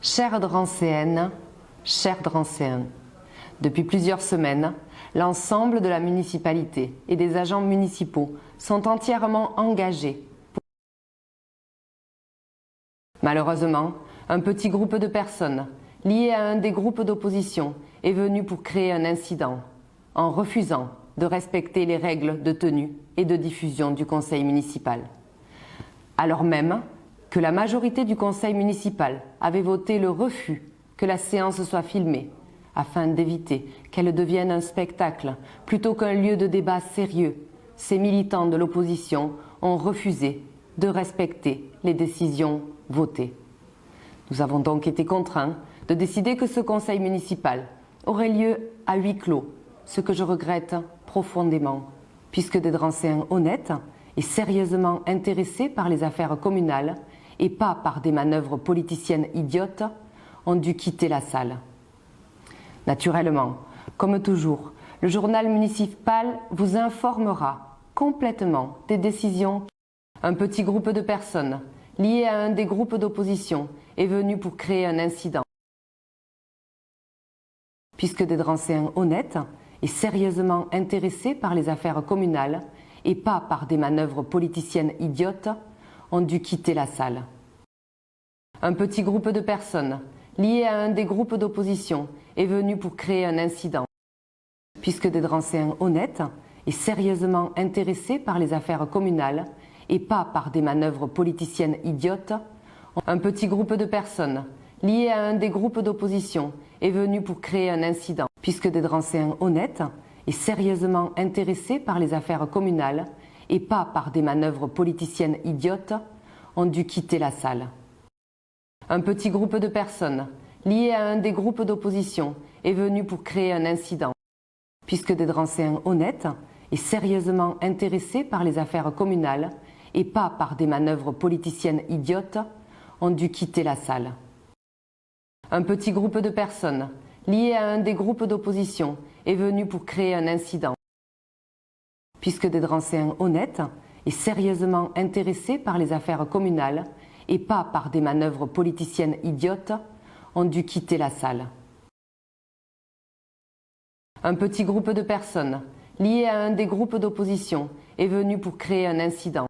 Chères Drancéennes, chers Drancéens, depuis plusieurs semaines, l'ensemble de la municipalité et des agents municipaux sont entièrement engagés. Malheureusement, un petit groupe de personnes liées à un des groupes d'opposition est venu pour créer un incident, en refusant de respecter les règles de tenue et de diffusion du conseil municipal. Alors même que la majorité du conseil municipal avait voté le refus que la séance soit filmée, afin d'éviter qu'elle devienne un spectacle plutôt qu'un lieu de débat sérieux, ces militants de l'opposition ont refusé de respecter les décisions votées. Nous avons donc été contraints de décider que ce conseil municipal aurait lieu à huis clos, ce que je regrette profondément, puisque des Drancéens honnêtes et sérieusement intéressés par les affaires communales et pas par des manœuvres politiciennes idiotes, ont dû quitter la salle. Naturellement, comme toujours, le journal municipal vous informera complètement des décisions. Un petit groupe de personnes liées à un des groupes d'opposition est venu pour créer un incident. Puisque des Drancéens honnêtes et sérieusement intéressés par les affaires communales et pas par des manœuvres politiciennes idiotes, ont dû quitter la salle. Un petit groupe de personnes liées à un des groupes d'opposition est venu pour créer un incident. Puisque des Drancéens honnêtes et sérieusement intéressés par les affaires communales et pas par des manœuvres politiciennes idiotes, un petit groupe de personnes liées à un des groupes d'opposition est venu pour créer un incident. Puisque des Drancéens honnêtes et sérieusement intéressés par les affaires communales et pas par des manœuvres politiciennes idiotes, ont dû quitter la salle. Un petit groupe de personnes liées à un des groupes d'opposition est venu pour créer un incident. Puisque des Drancéens honnêtes et sérieusement intéressés par les affaires communales et pas par des manœuvres politiciennes idiotes, ont dû quitter la salle. Un petit groupe de personnes liées à un des groupes d'opposition est venu pour créer un incident. Puisque des Drancéens honnêtes et sérieusement intéressés par les affaires communales et pas par des manœuvres politiciennes idiotes, ont dû quitter la salle. Un petit groupe de personnes liées à un des groupes d'opposition est venu pour créer un incident.